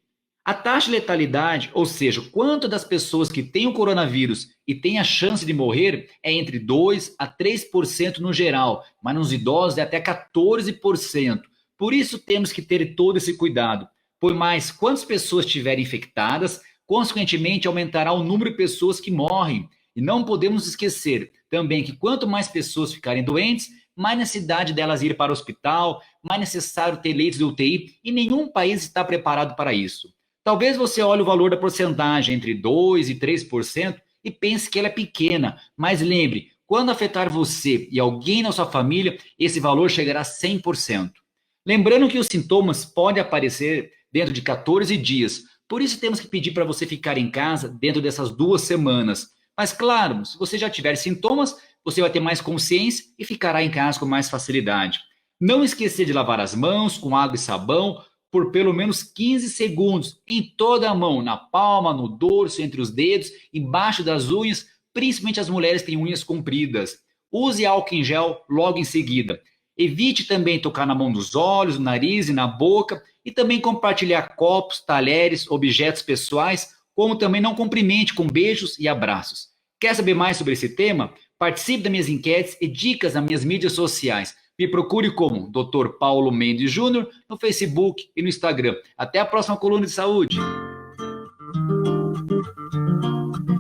S11: A taxa de letalidade, ou seja, quanto das pessoas que têm o coronavírus e têm a chance de morrer, é entre 2% a 3% no geral, mas nos idosos é até 14%. Por isso temos que ter todo esse cuidado. Por mais quantas pessoas estiverem infectadas, consequentemente aumentará o número de pessoas que morrem. E não podemos esquecer também que quanto mais pessoas ficarem doentes, mais necessidade delas ir para o hospital, mais necessário ter leitos de UTI, e nenhum país está preparado para isso. Talvez você olhe o valor da porcentagem entre 2% e 3% e pense que ela é pequena, mas lembre, quando afetar você e alguém na sua família, esse valor chegará a 100%. Lembrando que os sintomas podem aparecer dentro de 14 dias. Por isso temos que pedir para você ficar em casa dentro dessas 2 semanas. Mas claro, se você já tiver sintomas, você vai ter mais consciência e ficará em casa com mais facilidade. Não esquecer de lavar as mãos com água e sabão por pelo menos 15 segundos em toda a mão, na palma, no dorso, entre os dedos, embaixo das unhas, principalmente as mulheres que têm unhas compridas. Use álcool em gel logo em seguida. Evite também tocar na mão dos olhos, no nariz e na boca, e também compartilhar copos, talheres, objetos pessoais, como também não cumprimente com beijos e abraços. Quer saber mais sobre esse tema? Participe das minhas enquetes e dicas nas minhas mídias sociais. Me procure como Dr. Paulo Mendes Júnior no Facebook e no Instagram. Até a próxima coluna de saúde.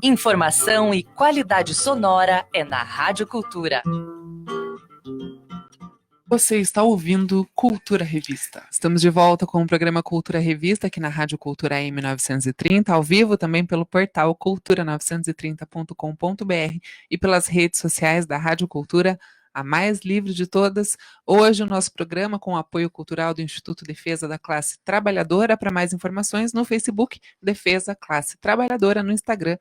S4: Informação e qualidade sonora é na Rádio Cultura.
S1: Você está ouvindo Cultura Revista. Estamos de volta com o programa Cultura Revista aqui na Rádio Cultura AM930, ao vivo também pelo portal cultura930.com.br e pelas redes sociais da Rádio Cultura, a mais livre de todas. Hoje o nosso programa com o apoio cultural do Instituto Defesa da Classe Trabalhadora. Para mais informações no Facebook, Defesa Classe Trabalhadora, no Instagram,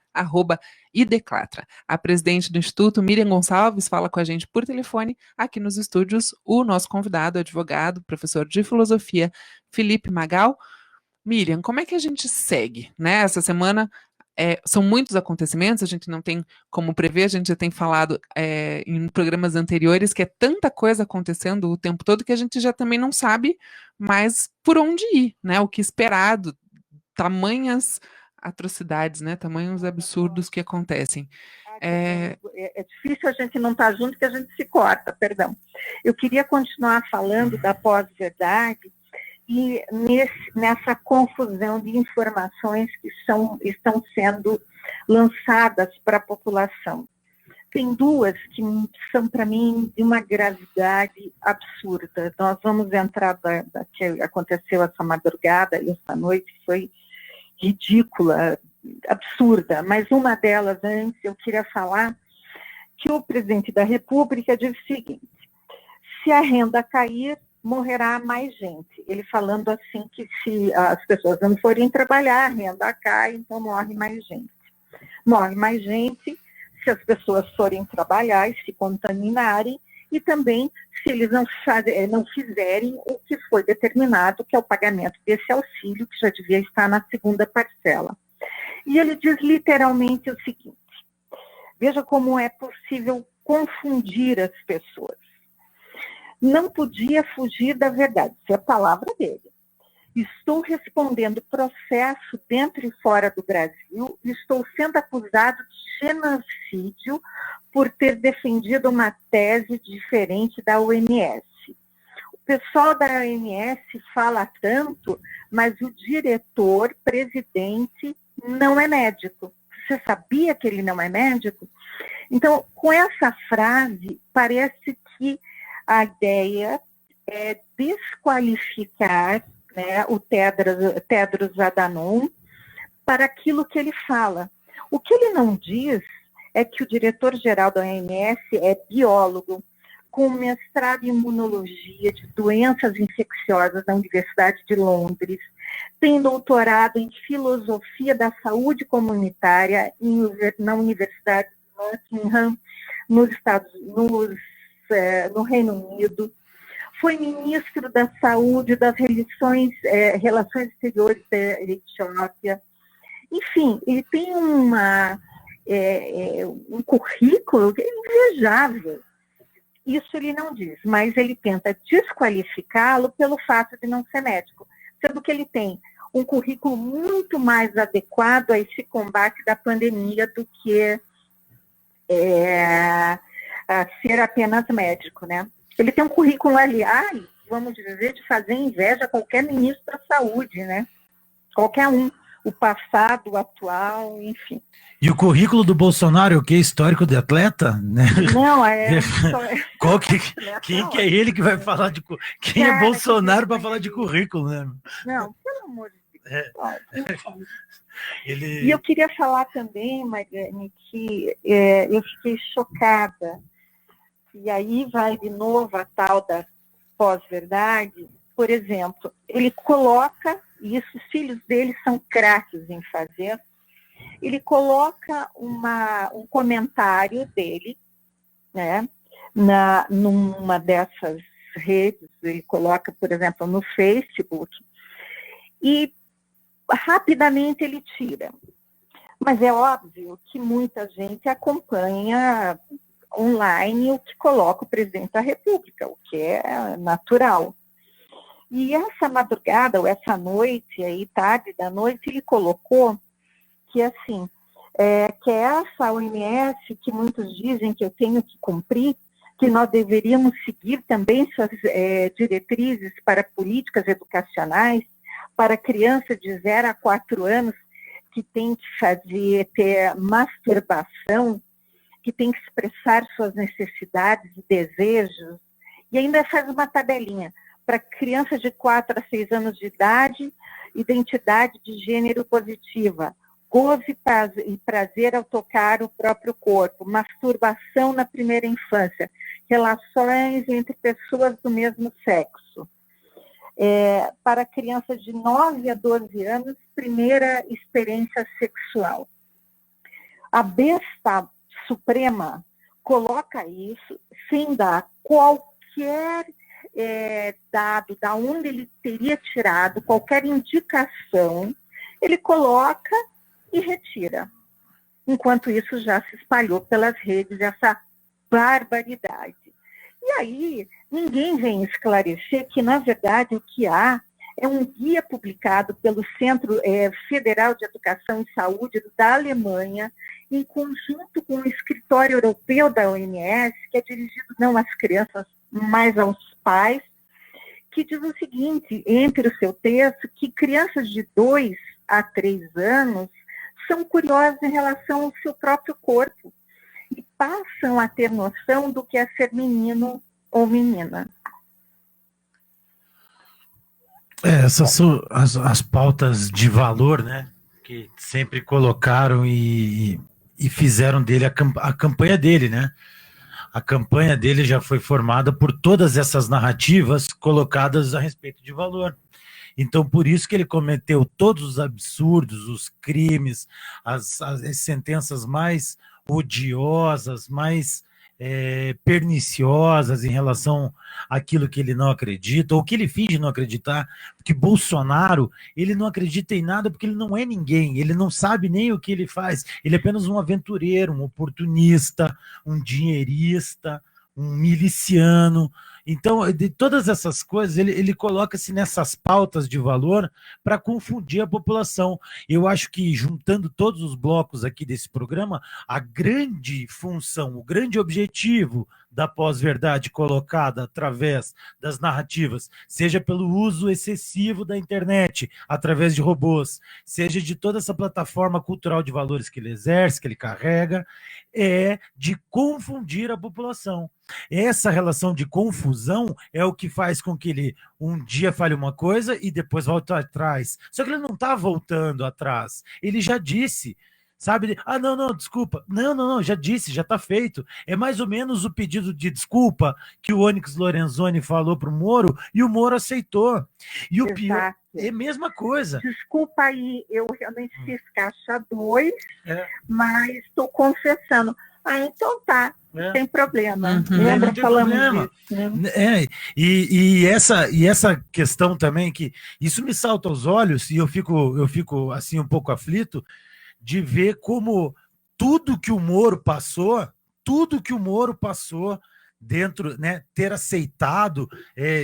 S1: @ideclatra. A presidente do Instituto, Miriam Gonçalves, fala com a gente por telefone aqui nos estúdios o nosso convidado, advogado, professor de filosofia, Felipe Magal. Miriam, como é que a gente segue, né? Essa semana são muitos acontecimentos, a gente não tem como prever, a gente já tem falado em programas anteriores que é tanta coisa acontecendo o tempo todo que a gente já também não sabe mais por onde ir, né? O que esperar, tamanhas atrocidades, né? Tamanhos absurdos que acontecem.
S2: É difícil a gente não estar junto, que a gente se corta, perdão. Eu queria continuar falando da pós-verdade e nessa confusão de informações que estão sendo lançadas para a população. Tem duas que são, para mim, de uma gravidade absurda. Nós vamos entrar da que aconteceu essa madrugada e essa noite, foi ridícula, absurda, mas uma delas, antes, eu queria falar que o presidente da República disse o seguinte: se a renda cair, morrerá mais gente. Ele falando assim que se as pessoas não forem trabalhar, a renda cai, então morre mais gente. Morre mais gente se as pessoas forem trabalhar e se contaminarem, e também se eles não fizerem o que foi determinado, que é o pagamento desse auxílio, que já devia estar na segunda parcela. E ele diz literalmente o seguinte: veja como é possível confundir as pessoas. Não podia fugir da verdade, isso é a palavra dele. Estou respondendo processo dentro e fora do Brasil, estou sendo acusado de genocídio por ter defendido uma tese diferente da OMS. O pessoal da OMS fala tanto, mas o diretor, presidente, não é médico. Você sabia que ele não é médico? Então, com essa frase, parece que a ideia é desqualificar, né, o Tedros Adhanom para aquilo que ele fala. O que ele não diz é que o diretor-geral da OMS é biólogo, com mestrado em imunologia de doenças infecciosas da Universidade de Londres, tem doutorado em filosofia da saúde comunitária na Universidade de Nottingham, no Reino Unido, foi ministro da Saúde das Relações Exteriores da Etiópia. Enfim, ele tem um currículo invejável. Isso ele não diz, mas ele tenta desqualificá-lo pelo fato de não ser médico, sendo que ele tem um currículo muito mais adequado a esse combate da pandemia do que ser apenas médico, né? Ele tem um currículo, aliás, vamos dizer, de fazer inveja a qualquer ministro da saúde, né? Qualquer um, o passado, o atual, enfim.
S3: E o currículo do Bolsonaro, o que? Histórico de atleta? Né?
S2: Não,
S3: quem que é ele que vai falar de... Quem é Bolsonaro para falar de currículo, né?
S2: Não, pelo amor de Deus. E eu queria falar também, Mariane, que eu fiquei chocada. E aí vai de novo a tal da pós-verdade. Por exemplo, ele coloca, e isso os filhos dele são craques em fazer, ele coloca um comentário dele, né, numa dessas redes, ele coloca, por exemplo, no Facebook, e rapidamente ele tira. Mas é óbvio que muita gente acompanha online o que coloca o presidente da República, o que é natural. E essa madrugada, ou essa noite, aí, tarde da noite, ele colocou que, assim, que essa OMS, que muitos dizem que eu tenho que cumprir, que nós deveríamos seguir também suas diretrizes para políticas educacionais, para crianças de 0 a 4 anos, que tem que ter masturbação, que tem que expressar suas necessidades e desejos, e ainda faz uma tabelinha. Para crianças de 4 a 6 anos de idade, identidade de gênero positiva, goze e prazer ao tocar o próprio corpo, masturbação na primeira infância. relações entre pessoas do mesmo sexo. Para crianças de 9 a 12 anos, primeira experiência sexual. A besta suprema coloca isso sem dar qualquer dado da onde ele teria tirado, qualquer indicação, ele coloca e retira. Enquanto isso já se espalhou pelas redes, essa barbaridade. E aí, ninguém vem esclarecer que, na verdade, o que há é um guia publicado pelo Centro Federal de Educação e Saúde da Alemanha, em conjunto com o escritório europeu da OMS, que é dirigido não às crianças, mas aos pais, que diz o seguinte, entre o seu texto, que crianças de 2 a 3 anos são curiosas em relação ao seu próprio corpo e passam a ter noção do que é ser menino ou menina.
S3: Essas são as pautas de valor, né, que sempre colocaram e fizeram dele a campanha dele, né? A campanha dele já foi formada por todas essas narrativas colocadas a respeito de valor. Então, por isso que ele cometeu todos os absurdos, os crimes, as sentenças mais odiosas, mais perniciosas em relação àquilo que ele não acredita, ou que ele finge não acreditar, porque Bolsonaro, ele não acredita em nada porque ele não é ninguém, ele não sabe nem o que ele faz, ele é apenas um aventureiro, um oportunista, um dinheirista, um miliciano. Então, de todas essas coisas, ele coloca-se nessas pautas de valor para confundir a população. Eu acho que, juntando todos os blocos aqui desse programa, a grande função, o grande objetivo da pós-verdade colocada através das narrativas, seja pelo uso excessivo da internet, através de robôs, seja de toda essa plataforma cultural de valores que ele exerce, que ele carrega, é de confundir a população. Essa relação de confusão é o que faz com que ele um dia fale uma coisa e depois volte atrás. Só que ele não está voltando atrás. Ele já disse, sabe? Não, desculpa. Não, já disse, já está feito. É mais ou menos o pedido de desculpa que o Onyx Lorenzoni falou para o Moro e o Moro aceitou. E o
S2: Exato.
S3: pior é a mesma coisa.
S2: Desculpa aí, eu realmente fiz caixa 2, mas estou confessando. Então tá, sem problema. Lembra, falamos disso, né?
S3: E essa questão também, que isso me salta aos olhos, e eu fico assim um pouco aflito, de ver como tudo que o Moro passou dentro, né, ter aceitado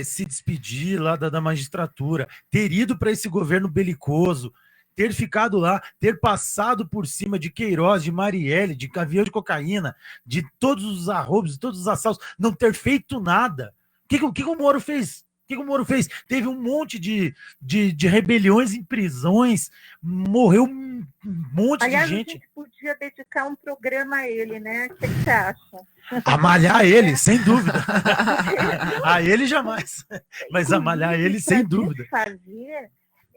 S3: se despedir lá da magistratura, ter ido para esse governo belicoso, ter ficado lá, ter passado por cima de Queiroz, de Marielle, de avião de cocaína, de todos os arroubos, de todos os assaltos, não ter feito nada. O que o Moro fez? O que o Moro fez? Teve um monte de rebeliões em prisões, morreu um monte de gente.
S2: A gente podia dedicar um programa a ele, né? O que você acha?
S3: A malhar ele, sem dúvida. A ele jamais. Mas a malhar ele, sem dúvida.
S2: Fazer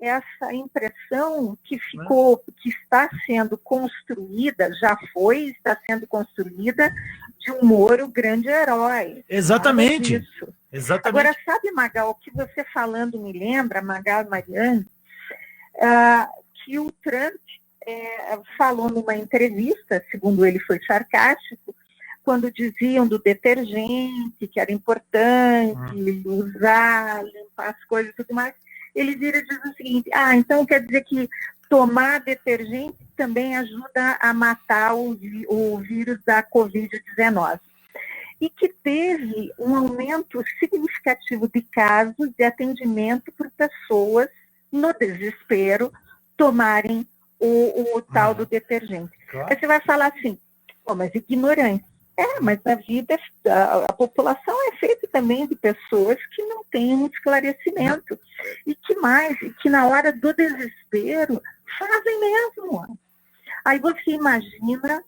S2: essa impressão que ficou, que está sendo construída, está sendo construída de um Moro grande herói.
S3: Exatamente.
S2: Agora, sabe, Magal, o que você falando me lembra, Magal e Mariane, que o Trump falou numa entrevista, segundo ele foi sarcástico, quando diziam do detergente, que era importante usar, limpar as coisas e tudo mais, ele vira e diz o seguinte, então quer dizer que tomar detergente também ajuda a matar o vírus da Covid-19. E que teve um aumento significativo de casos de atendimento por pessoas, no desespero, tomarem o tal do detergente. Claro. Aí você vai falar assim, mas ignorante. Mas a vida, a população é feita também de pessoas que não têm um esclarecimento. E que na hora do desespero, fazem mesmo. Aí você imagina,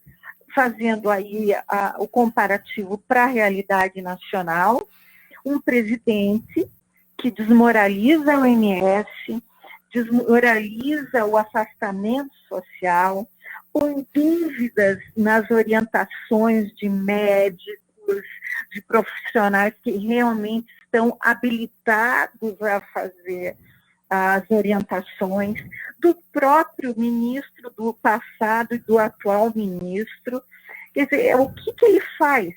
S2: fazendo aí o comparativo para a realidade nacional, um presidente que desmoraliza a OMS, desmoraliza o afastamento social, põe dúvidas nas orientações de médicos, de profissionais que realmente estão habilitados a fazer as orientações, do próprio ministro do passado e do atual ministro. Quer dizer, o que ele faz?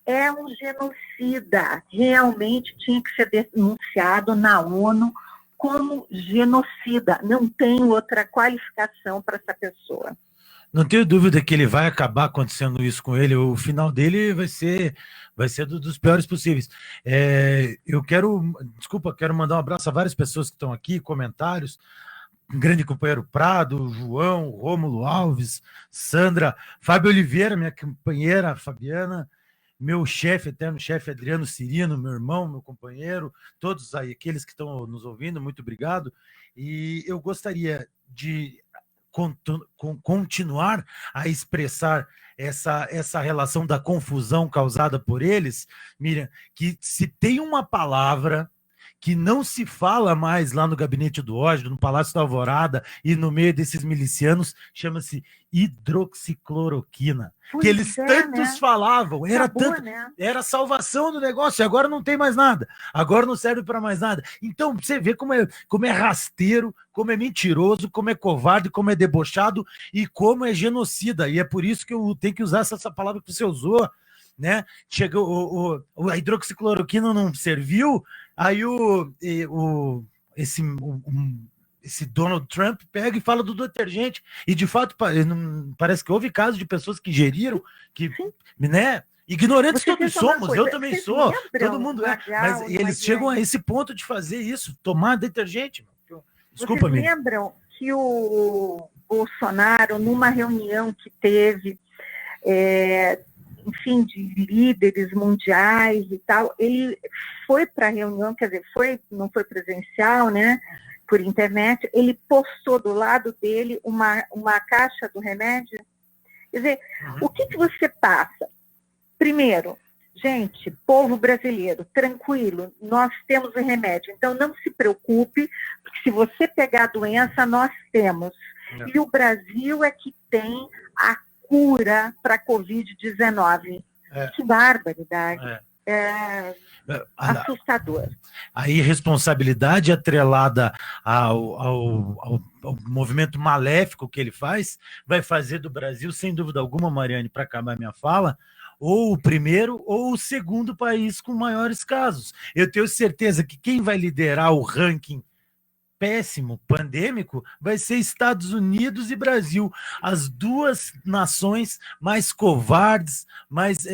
S2: É um genocida, realmente tinha que ser denunciado na ONU como genocida, não tem outra qualificação para essa pessoa.
S3: Não tenho dúvida que ele vai acabar acontecendo isso com ele, o final dele vai ser dos piores possíveis. Quero mandar um abraço a várias pessoas que estão aqui, comentários, um grande companheiro Prado, João, Rômulo Alves, Sandra, Fábio Oliveira, minha companheira Fabiana, meu chefe, eterno chefe Adriano Cirino, meu irmão, meu companheiro, todos aí, aqueles que estão nos ouvindo, muito obrigado. E eu gostaria de continuar a expressar essa relação da confusão causada por eles, Miriam, que se tem uma palavra que não se fala mais lá no Gabinete do Ódio, no Palácio da Alvorada e no meio desses milicianos, chama-se hidroxicloroquina, que eles tantos falavam, era a salvação do negócio, e agora não tem mais nada, agora não serve para mais nada. Então, você vê como é rasteiro, como é mentiroso, como é covarde, como é debochado e como é genocida, e é por isso que eu tenho que usar essa palavra que você usou, né? Chegou a hidroxicloroquina não serviu, aí esse Donald Trump pega e fala do detergente, e de fato parece que houve casos de pessoas que ingeriram, né? Ignorantes todos somos, eu também sou, todo mundo é, mas eles chegam a esse ponto de fazer isso, tomar detergente. Desculpa,
S2: Vocês lembram que o Bolsonaro, numa reunião que teve, enfim, de líderes mundiais e tal, ele foi para a reunião, quer dizer, não foi presencial, né, por internet, ele postou do lado dele uma caixa do remédio. Quer dizer, o que você passa? Primeiro, gente, povo brasileiro, tranquilo, nós temos o remédio, então não se preocupe, porque se você pegar a doença, nós temos. E o Brasil é que tem a cura para a Covid-19. Que barbaridade. Assustador.
S3: A irresponsabilidade atrelada ao movimento maléfico que ele faz, vai fazer do Brasil, sem dúvida alguma, Mariane, para acabar minha fala, ou o primeiro ou o segundo país com maiores casos. Eu tenho certeza que quem vai liderar o ranking péssimo, pandêmico, vai ser Estados Unidos e Brasil, as duas nações mais covardes, mais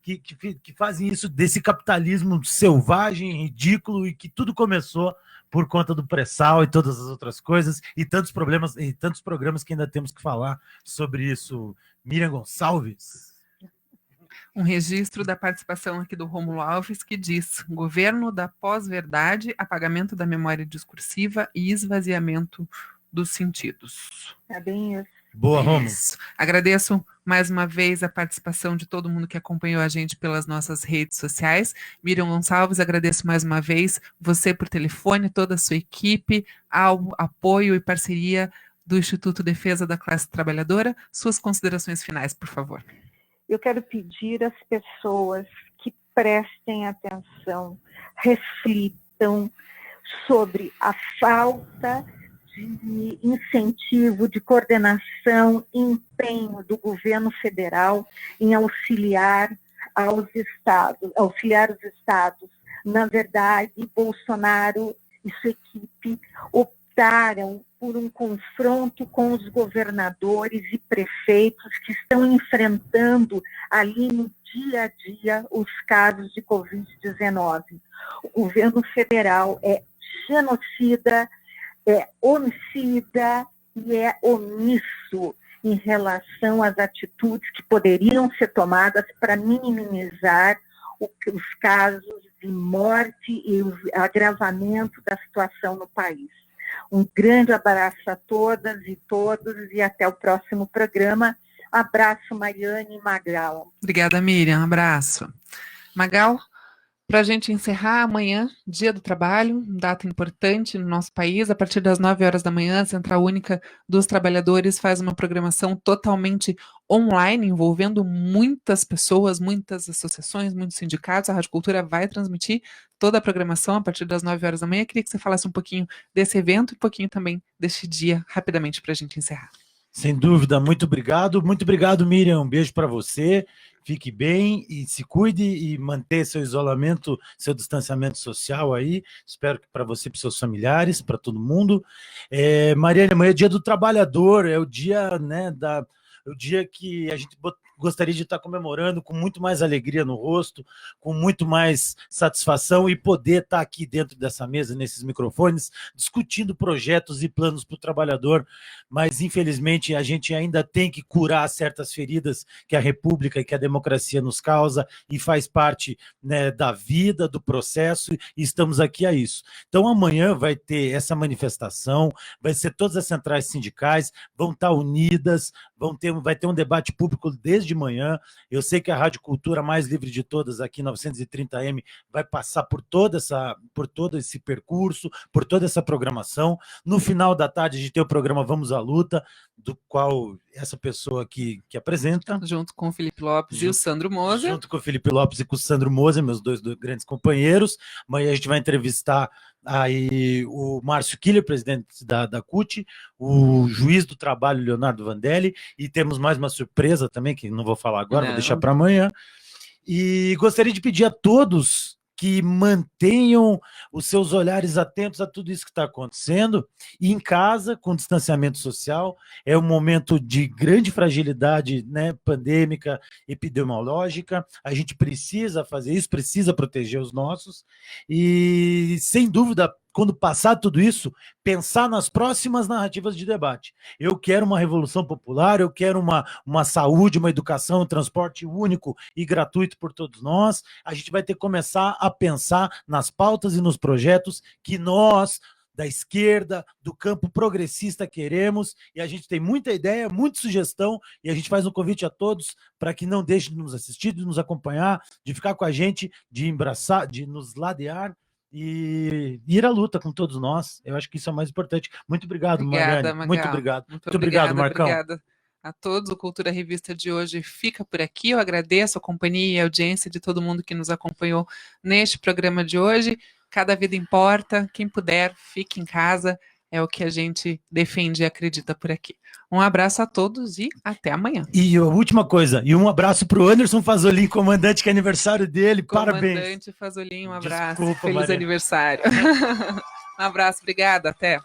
S3: que fazem isso desse capitalismo selvagem, ridículo, e que tudo começou por conta do pré-sal e todas as outras coisas, e tantos problemas e tantos programas que ainda temos que falar sobre isso. Miriam Gonçalves.
S1: Um registro da participação aqui do Rômulo Alves, que diz: governo da pós-verdade, apagamento da memória discursiva e esvaziamento dos sentidos.
S2: É bem isso.
S3: Boa, Rômulo.
S1: Agradeço mais uma vez a participação de todo mundo que acompanhou a gente pelas nossas redes sociais. Miriam Gonçalves, agradeço mais uma vez você por telefone, toda a sua equipe, ao apoio e parceria do Instituto Defesa da Classe Trabalhadora. Suas considerações finais, por favor.
S2: Eu quero pedir às pessoas que prestem atenção, reflitam sobre a falta de incentivo, de coordenação, empenho do governo federal em auxiliar os estados. Na verdade, Bolsonaro e sua equipe optaram por um confronto com os governadores e prefeitos que estão enfrentando ali no dia a dia os casos de Covid-19. O governo federal é genocida, é homicida e é omisso em relação às atitudes que poderiam ser tomadas para minimizar os casos de morte e o agravamento da situação no país. Um grande abraço a todas e todos e até o próximo programa. Abraço, Mariane e Magal.
S1: Obrigada, Miriam. Abraço. Magal? Para a gente encerrar amanhã, Dia do Trabalho, data importante no nosso país, a partir das 9 horas da manhã, a Central Única dos Trabalhadores faz uma programação totalmente online, envolvendo muitas pessoas, muitas associações, muitos sindicatos. A Rádio Cultura vai transmitir toda a programação a partir das 9 horas da manhã. Eu queria que você falasse um pouquinho desse evento e um pouquinho também deste dia, rapidamente, para a gente encerrar.
S3: Sem dúvida, muito obrigado. Muito obrigado, Miriam. Um beijo para você. Fique bem e se cuide e mantenha seu isolamento, seu distanciamento social aí. Espero que para você, para seus familiares, para todo mundo. Mariane, amanhã é dia do trabalhador, é o dia, né, o dia que a gente gostaria de estar comemorando com muito mais alegria no rosto, com muito mais satisfação e poder estar aqui dentro dessa mesa, nesses microfones, discutindo projetos e planos para o trabalhador, mas infelizmente a gente ainda tem que curar certas feridas que a República e que a democracia nos causa e faz parte, né, da vida, do processo, e estamos aqui a isso. Então amanhã vai ter essa manifestação, vai ser todas as centrais sindicais, vão estar unidas, vai ter um debate público desde manhã. Eu sei que a Rádio Cultura mais livre de todas, aqui 930M, vai passar por todo esse percurso, por toda essa programação. No final da tarde a gente tem o programa Vamos à Luta, do qual essa pessoa aqui que apresenta.
S1: Junto com o Felipe Lopes e o Sandro Moser.
S3: Junto com o Felipe Lopes e com o Sandro Moser, meus dois grandes companheiros. Amanhã a gente vai entrevistar aí o Márcio Killer, presidente da CUT, o juiz do trabalho, Leonardo Vandelli, e temos mais uma surpresa também, que não vou falar agora, vou deixar para amanhã. E gostaria de pedir a todos que mantenham os seus olhares atentos a tudo isso que está acontecendo, e em casa, com distanciamento social. É um momento de grande fragilidade, né, pandêmica, epidemiológica. A gente precisa fazer isso, precisa proteger os nossos, e sem dúvida, quando passar tudo isso, pensar nas próximas narrativas de debate. Eu quero uma revolução popular, eu quero uma saúde, uma educação, um transporte único e gratuito por todos nós. A gente vai ter que começar a pensar nas pautas e nos projetos que nós, da esquerda, do campo progressista, queremos, e a gente tem muita ideia, muita sugestão, e a gente faz um convite a todos para que não deixem de nos assistir, de nos acompanhar, de ficar com a gente, de abraçar, de nos ladear, e ir à luta com todos nós. Eu acho que isso é o mais importante. Muito obrigado, Mariane. Muito obrigado. Muito obrigado, Marcão.
S1: Obrigada a todos. O Cultura Revista de hoje fica por aqui. Eu agradeço a companhia e a audiência de todo mundo que nos acompanhou neste programa de hoje. Cada vida importa. Quem puder, fique em casa. É o que a gente defende e acredita por aqui. Um abraço a todos e até amanhã.
S3: E a última coisa, e um abraço para o Anderson Fazolin, comandante, que é aniversário dele. Parabéns.
S1: Comandante Fazolin, um abraço.
S3: Desculpa,
S1: Feliz
S3: Maria.
S1: aniversário. Um abraço, obrigada, até.